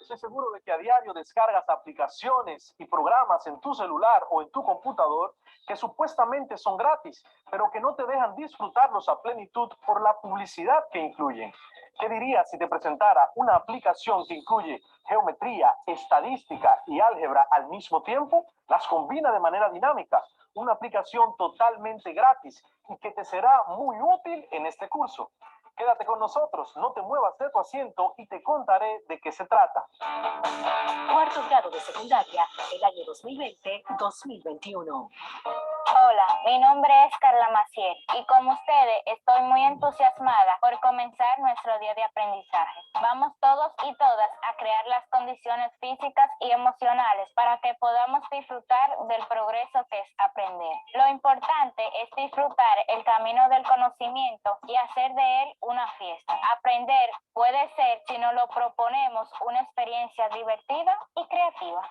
Estoy seguro de que a diario descargas aplicaciones y programas en tu celular o en tu computador que supuestamente son gratis, pero que no te dejan disfrutarlos a plenitud por la publicidad que incluyen. ¿Qué dirías si te presentara una aplicación que incluye geometría, estadística y álgebra al mismo tiempo? Las combina de manera dinámica. Una aplicación totalmente gratis y que te será muy útil en este curso. Quédate con nosotros, no te muevas de tu asiento y te contaré de qué se trata. Cuarto grado de secundaria, el año 2020-2021. Hola, mi nombre es Carla Maciel y como ustedes estoy muy entusiasmada por comenzar nuestro día de aprendizaje. Vamos todos y todas a crear las condiciones físicas y emocionales para que podamos disfrutar del progreso que es aprender. Lo importante es disfrutar el camino del conocimiento y hacer de él una fiesta. Aprender puede ser, si nos lo proponemos, una experiencia divertida y creativa.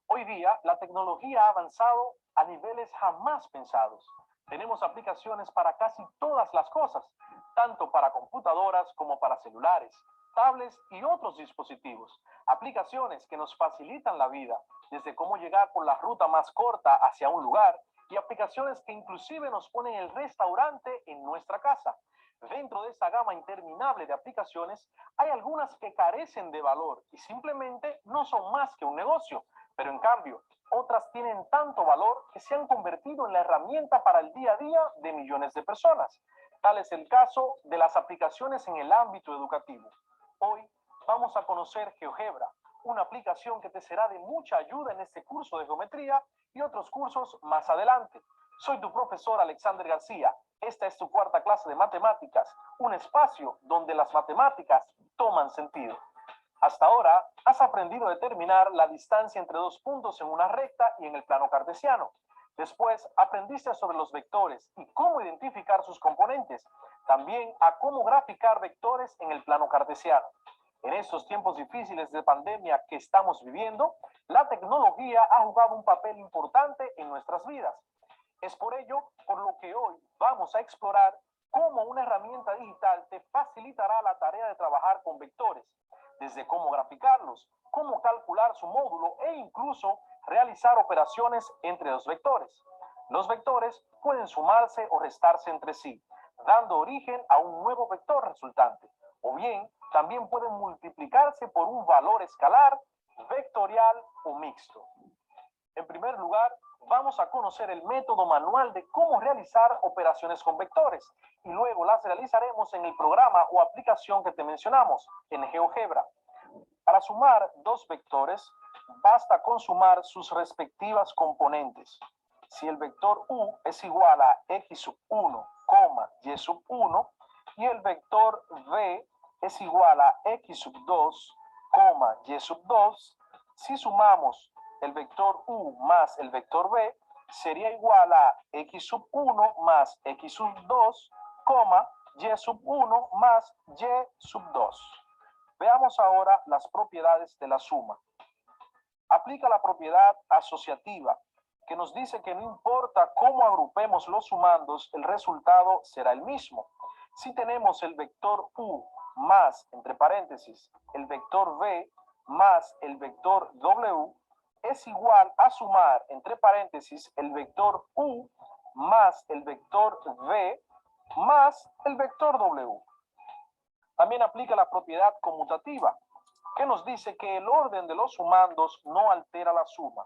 Hoy día, la tecnología ha avanzado a niveles jamás pensados. Tenemos aplicaciones para casi todas las cosas, tanto para computadoras como para celulares, tablets y otros dispositivos. Aplicaciones que nos facilitan la vida, desde cómo llegar por la ruta más corta hacia un lugar, y aplicaciones que inclusive nos ponen el restaurante en nuestra casa. Dentro de esta gama interminable de aplicaciones, hay algunas que carecen de valor y simplemente no son más que un negocio. Pero en cambio, otras tienen tanto valor que se han convertido en la herramienta para el día a día de millones de personas. Tal es el caso de las aplicaciones en el ámbito educativo. Hoy vamos a conocer GeoGebra, una aplicación que te será de mucha ayuda en este curso de geometría y otros cursos más adelante. Soy tu profesor Alexander García. Esta es tu cuarta clase de matemáticas, un espacio donde las matemáticas toman sentido. Hasta ahora, has aprendido a determinar la distancia entre dos puntos en una recta y en el plano cartesiano. Después, aprendiste sobre los vectores y cómo identificar sus componentes. También a cómo graficar vectores en el plano cartesiano. En estos tiempos difíciles de pandemia que estamos viviendo, la tecnología ha jugado un papel importante en nuestras vidas. Es por ello por lo que hoy vamos a explorar cómo una herramienta digital te facilitará la tarea de trabajar con vectores, desde cómo graficarlos, cómo calcular su módulo e incluso realizar operaciones entre los vectores. Los vectores pueden sumarse o restarse entre sí, dando origen a un nuevo vector resultante, o bien también pueden multiplicarse por un valor escalar, vectorial o mixto. En primer lugar, vamos a conocer el método manual de cómo realizar operaciones con vectores y luego las realizaremos en el programa o aplicación que te mencionamos, en GeoGebra. Para sumar dos vectores, basta con sumar sus respectivas componentes. Si el vector u es igual a x sub 1, y sub 1 y el vector v es igual a x sub 2, y sub 2, si sumamos el vector u más el vector v, sería igual a x sub 1 más x sub 2, y sub 1 más y sub 2. Veamos ahora las propiedades de la suma. Aplica la propiedad asociativa, que nos dice que no importa cómo agrupemos los sumandos, el resultado será el mismo. Si tenemos el vector u más, entre paréntesis, el vector v más el vector w, es igual a sumar, entre paréntesis, el vector u más el vector v más el vector w. También aplica la propiedad conmutativa, que nos dice que el orden de los sumandos no altera la suma.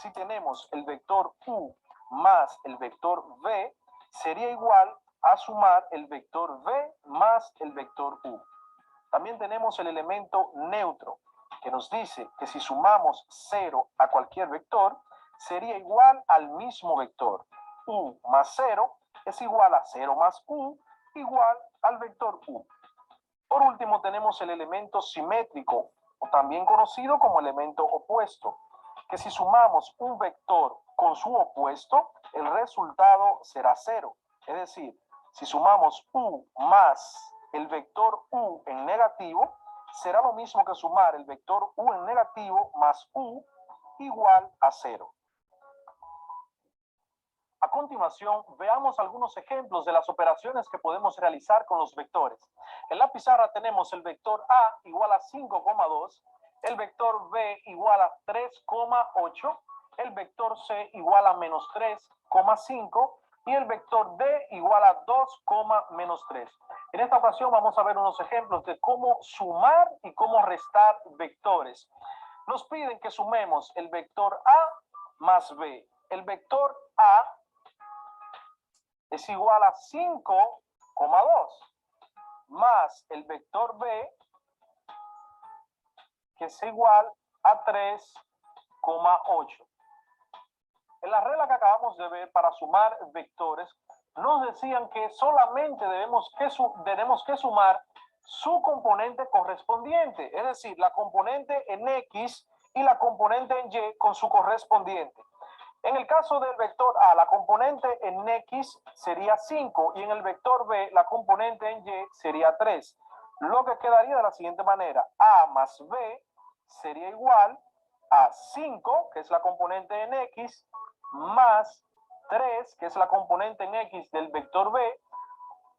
Si tenemos el vector u más el vector v, sería igual a sumar el vector v más el vector u. También tenemos el elemento neutro, que nos dice que si sumamos 0 a cualquier vector, sería igual al mismo vector. U más 0 es igual a 0 más u, igual al vector u. Por último, tenemos el elemento simétrico, o también conocido como elemento opuesto, que si sumamos un vector con su opuesto, el resultado será 0. Es decir, si sumamos u más el vector u en negativo, será lo mismo que sumar el vector u en negativo más u igual a 0. A continuación, veamos algunos ejemplos de las operaciones que podemos realizar con los vectores. En la pizarra tenemos el vector A igual a 5,2, el vector B igual a 3,8, el vector C igual a menos 3,5 y el vector D igual a 2, menos 3. En esta ocasión vamos a ver unos ejemplos de cómo sumar y cómo restar vectores. Nos piden que sumemos el vector A más B. El vector A es igual a 5,2 más el vector B, que es igual a 3,8. En la regla que acabamos de ver para sumar vectores, nos decían que solamente tenemos que sumar su componente correspondiente, es decir, la componente en X y la componente en Y con su correspondiente. En el caso del vector A, la componente en X sería 5 y en el vector B, la componente en Y sería 3. Lo que quedaría de la siguiente manera: A más B sería igual a 5, que es la componente en X, más 3, que es la componente en X del vector B,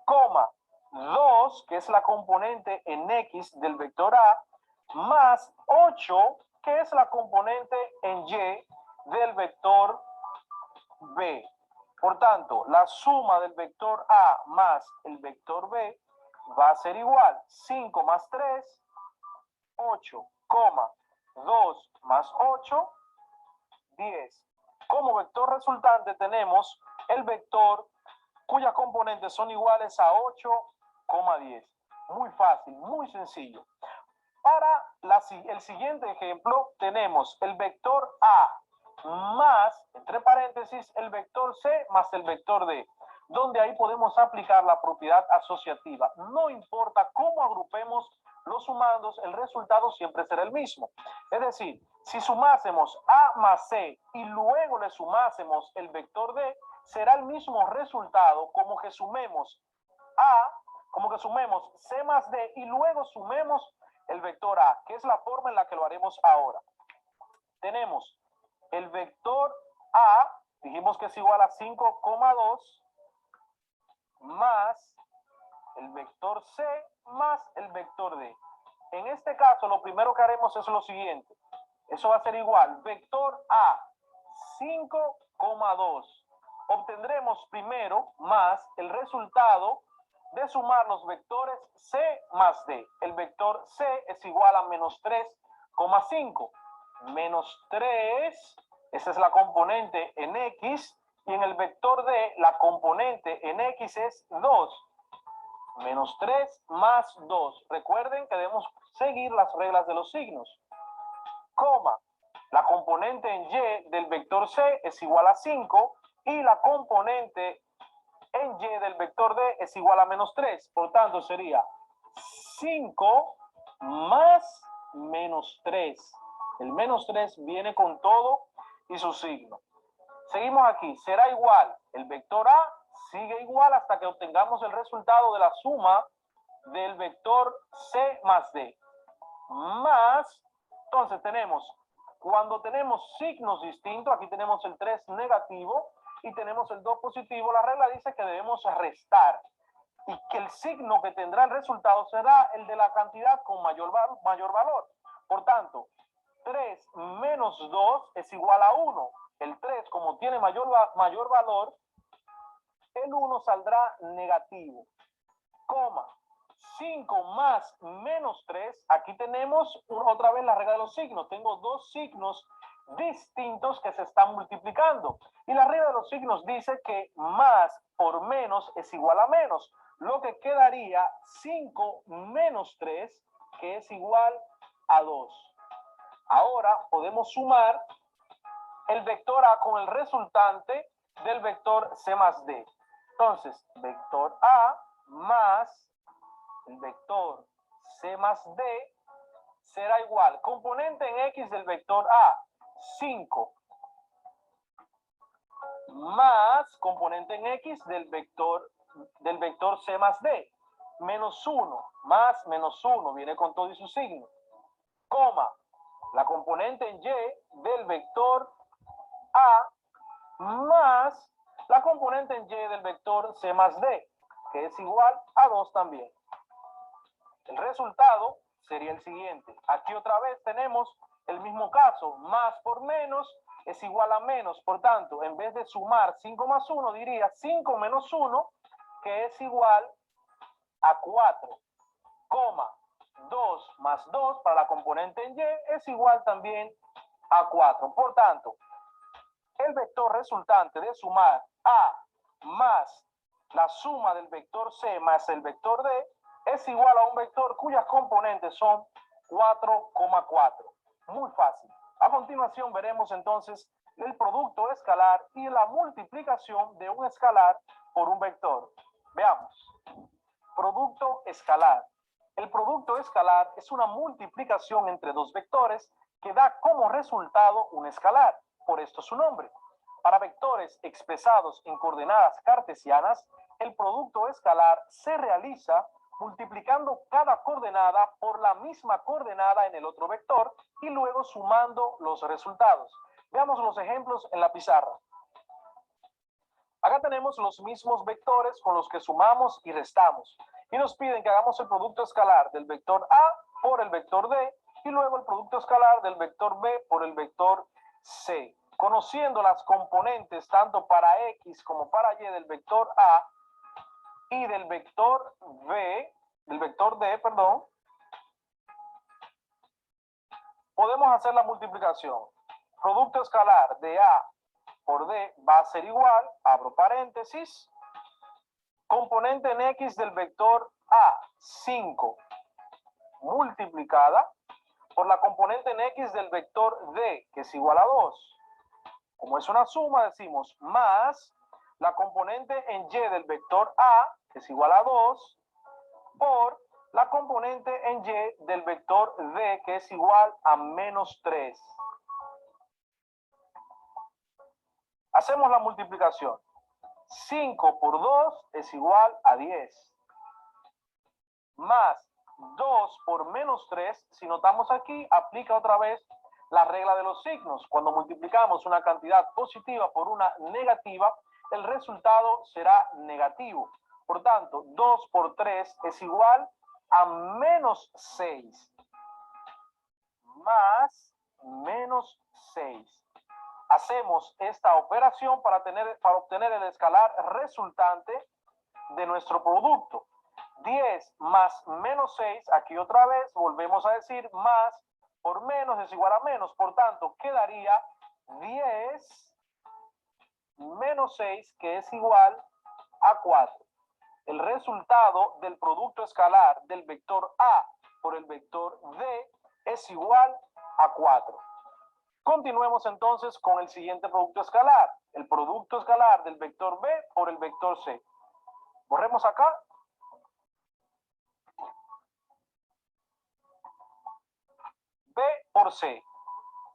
coma 2, que es la componente en X del vector A, más 8, que es la componente en Y del vector B. Por tanto, la suma del vector A más el vector B va a ser igual: 5 más 3, 8, 2 más 8, 10. Como vector resultante tenemos el vector cuyas componentes son iguales a 8,10. Muy fácil, muy sencillo. Para el siguiente ejemplo tenemos el vector A más, entre paréntesis, el vector C más el vector D, donde ahí podemos aplicar la propiedad asociativa. No importa cómo agrupemos los sumandos, el resultado siempre será el mismo. Es decir, si sumásemos A más C y luego le sumásemos el vector D, será el mismo resultado como que sumemos C más D y luego sumemos el vector A, que es la forma en la que lo haremos ahora. Tenemos el vector A, dijimos que es igual a 5,2, más el vector C más el vector D. En este caso, lo primero que haremos es lo siguiente. Eso va a ser igual, vector A, 5,2. Obtendremos primero más el resultado de sumar los vectores C más D. El vector C es igual a menos 3,5. Menos 3, esa es la componente en X, y en el vector D la componente en X es 2. Menos 3 más 2. Recuerden que debemos seguir las reglas de los signos. Coma, la componente en Y del vector C es igual a 5 y la componente en Y del vector D es igual a menos 3. Por tanto, sería 5 más menos 3. El menos 3 viene con todo y su signo. Seguimos aquí. Será igual. El vector A sigue igual hasta que obtengamos el resultado de la suma del vector C más D. Más, entonces cuando tenemos signos distintos, aquí tenemos el 3 negativo y tenemos el 2 positivo, la regla dice que debemos restar y que el signo que tendrá el resultado será el de la cantidad con mayor valor. Por tanto, 3 menos 2 es igual a 1. El 3, como tiene mayor valor, el 1 saldrá negativo. Coma, 5 más menos 3, aquí tenemos otra vez la regla de los signos. Tengo dos signos distintos que se están multiplicando. Y la regla de los signos dice que más por menos es igual a menos. Lo que quedaría 5 menos 3, que es igual a 2. Ahora podemos sumar el vector A con el resultante del vector C más D. Entonces, vector A más el vector C más D será igual. Componente en X del vector A, 5. Más componente en X del vector C más D. Menos 1. Más menos 1. Viene con todo y su signo. Coma. La componente en Y del vector A más la componente en Y del vector C más D, que es igual a 2 también. El resultado sería el siguiente. Aquí otra vez tenemos el mismo caso, más por menos es igual a menos. Por tanto, en vez de sumar 5 más 1, diría 5 menos 1, que es igual a 4, 2 más 2 para la componente en Y es igual también a 4. Por tanto, el vector resultante de sumar A más la suma del vector C más el vector D es igual a un vector cuyas componentes son 4,4. Muy fácil. A continuación veremos entonces el producto escalar y la multiplicación de un escalar por un vector. Veamos. Producto escalar. El producto escalar es una multiplicación entre dos vectores que da como resultado un escalar. Por esto su nombre. Para vectores expresados en coordenadas cartesianas, el producto escalar se realiza multiplicando cada coordenada por la misma coordenada en el otro vector y luego sumando los resultados. Veamos los ejemplos en la pizarra. Acá tenemos los mismos vectores con los que sumamos y restamos. Y nos piden que hagamos el producto escalar del vector A por el vector D y luego el producto escalar del vector B por el vector C. Conociendo las componentes tanto para X como para Y del vector A y del vector D, podemos hacer la multiplicación. Producto escalar de A por D va a ser igual, abro paréntesis, componente en X del vector A, 5, multiplicada por la componente en X del vector D, que es igual a 2. Como es una suma, decimos más la componente en Y del vector A, que es igual a 2, por la componente en Y del vector D, que es igual a menos 3. Hacemos la multiplicación. 5 por 2 es igual a 10. Más 2 por menos 3, si notamos aquí, aplica otra vez la regla de los signos. Cuando multiplicamos una cantidad positiva por una negativa, el resultado será negativo. Por tanto, 2 por 3 es igual a menos 6. Más menos 6. Hacemos esta operación para obtener el escalar resultante de nuestro producto. 10 más menos 6, aquí otra vez volvemos a decir más por menos es igual a menos. Por tanto, quedaría 10 menos 6, que es igual a 4. El resultado del producto escalar del vector A por el vector D es igual a 4. Continuemos entonces con el siguiente producto escalar. El producto escalar del vector B por el vector C. Borremos acá. B por C.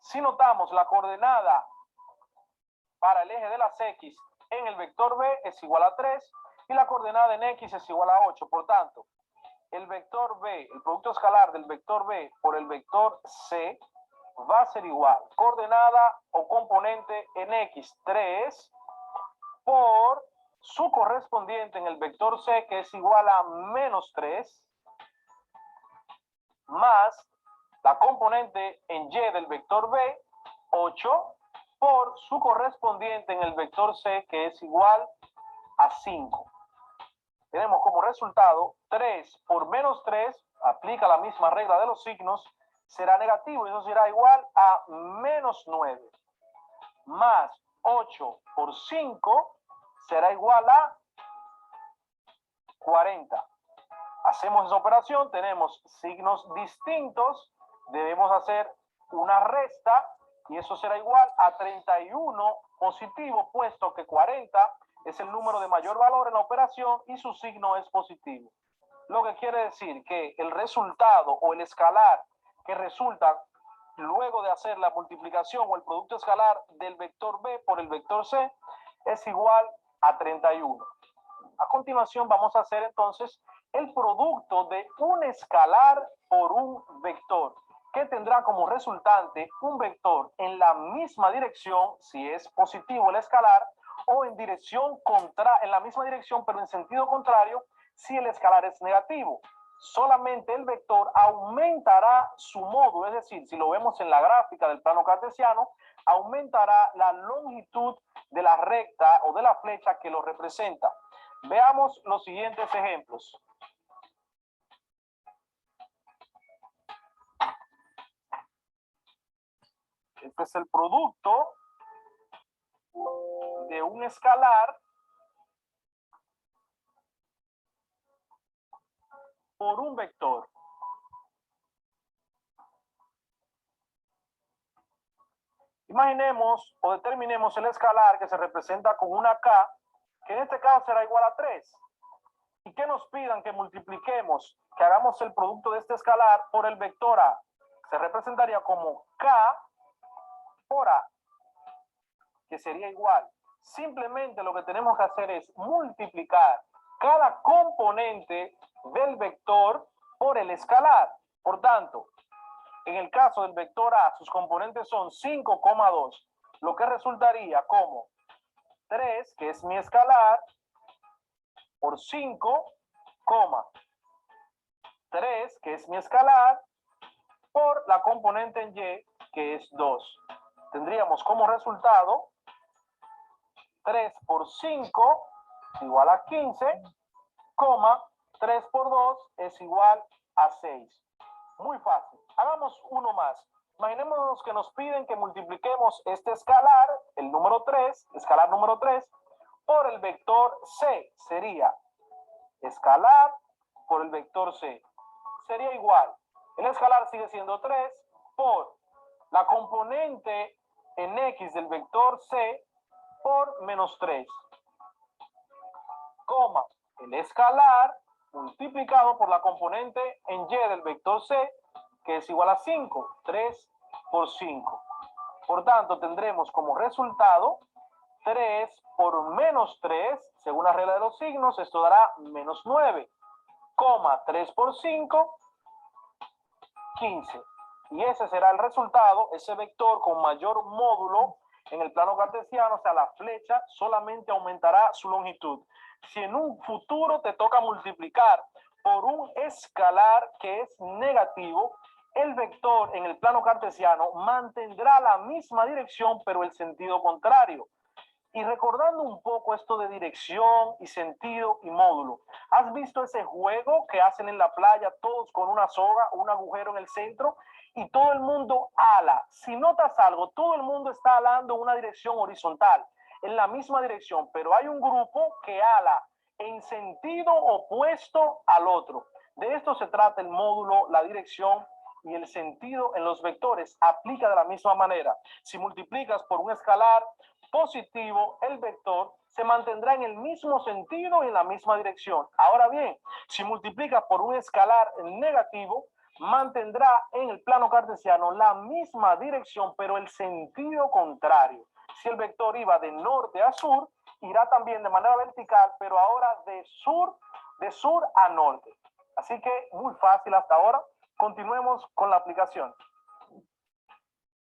Si notamos la coordenada para el eje de las X en el vector B es igual a 3 y la coordenada en X es igual a 8. Por tanto, el vector B, el producto escalar del vector B por el vector C va a ser igual. Coordenada o componente en X 3 por su correspondiente en el vector C, que es igual a menos 3, más la componente en Y del vector B, 8, por su correspondiente en el vector C, que es igual a 5. Tenemos como resultado 3 por menos 3, aplica la misma regla de los signos, será negativo, y eso será igual a menos 9. Más 8 por 5 será igual a 40. Hacemos esa operación, tenemos signos distintos, debemos hacer una resta y eso será igual a 31 positivo, puesto que 40 es el número de mayor valor en la operación y su signo es positivo. Lo que quiere decir que el resultado o el escalar que resulta luego de hacer la multiplicación o el producto escalar del vector B por el vector C es igual a 31. A continuación vamos a hacer entonces el producto de un escalar por un vector, que tendrá como resultante un vector en la misma dirección, si es positivo el escalar, o en la misma dirección, pero en sentido contrario, si el escalar es negativo. Solamente el vector aumentará su módulo, es decir, si lo vemos en la gráfica del plano cartesiano, aumentará la longitud de la recta o de la flecha que lo representa. Veamos los siguientes ejemplos. Este es el producto de un escalar por un vector. Imaginemos o determinemos el escalar que se representa con una K, que en este caso será igual a 3. Y que nos pidan que multipliquemos, que hagamos el producto de este escalar por el vector A. Se representaría como K por A, que sería igual. Simplemente lo que tenemos que hacer es multiplicar cada componente del vector por el escalar. Por tanto, en el caso del vector A, sus componentes son 5,2, lo que resultaría como 3, que es mi escalar, por 5, 3, que es mi escalar, por la componente en Y, que es 2. Tendríamos como resultado 3 por 5 igual a 15, 3 por 2 es igual a 6. Muy fácil. Hagamos uno más. Imaginémonos que nos piden que multipliquemos este escalar, el número 3, escalar número 3, por el vector C. Sería escalar por el vector C. Sería igual. El escalar sigue siendo 3 por la componente en X del vector C por menos 3, el escalar multiplicado por la componente en Y del vector C, que es igual a 5, 3 por 5. Por tanto, tendremos como resultado 3 por menos 3, según la regla de los signos, esto dará menos 9, 3 por 5, 15. Y ese será el resultado, ese vector con mayor módulo en el plano cartesiano, o sea, la flecha solamente aumentará su longitud. Si en un futuro te toca multiplicar por un escalar que es negativo, el vector en el plano cartesiano mantendrá la misma dirección, pero el sentido contrario. Y recordando un poco esto de dirección y sentido y módulo, ¿has visto ese juego que hacen en la playa todos con una soga, un agujero en el centro y todo el mundo ala? Si notas algo, todo el mundo está alando en una dirección horizontal, en la misma dirección, pero hay un grupo que ala en sentido opuesto al otro. De esto se trata el módulo, la dirección y el sentido en los vectores. Aplica de la misma manera. Si multiplicas por un escalar positivo, el vector se mantendrá en el mismo sentido y en la misma dirección. Ahora bien, si multiplicas por un escalar negativo, mantendrá en el plano cartesiano la misma dirección, pero el sentido contrario. Si el vector iba de norte a sur, irá también de manera vertical, pero ahora de sur a norte. Así que muy fácil hasta ahora. Continuemos con la aplicación.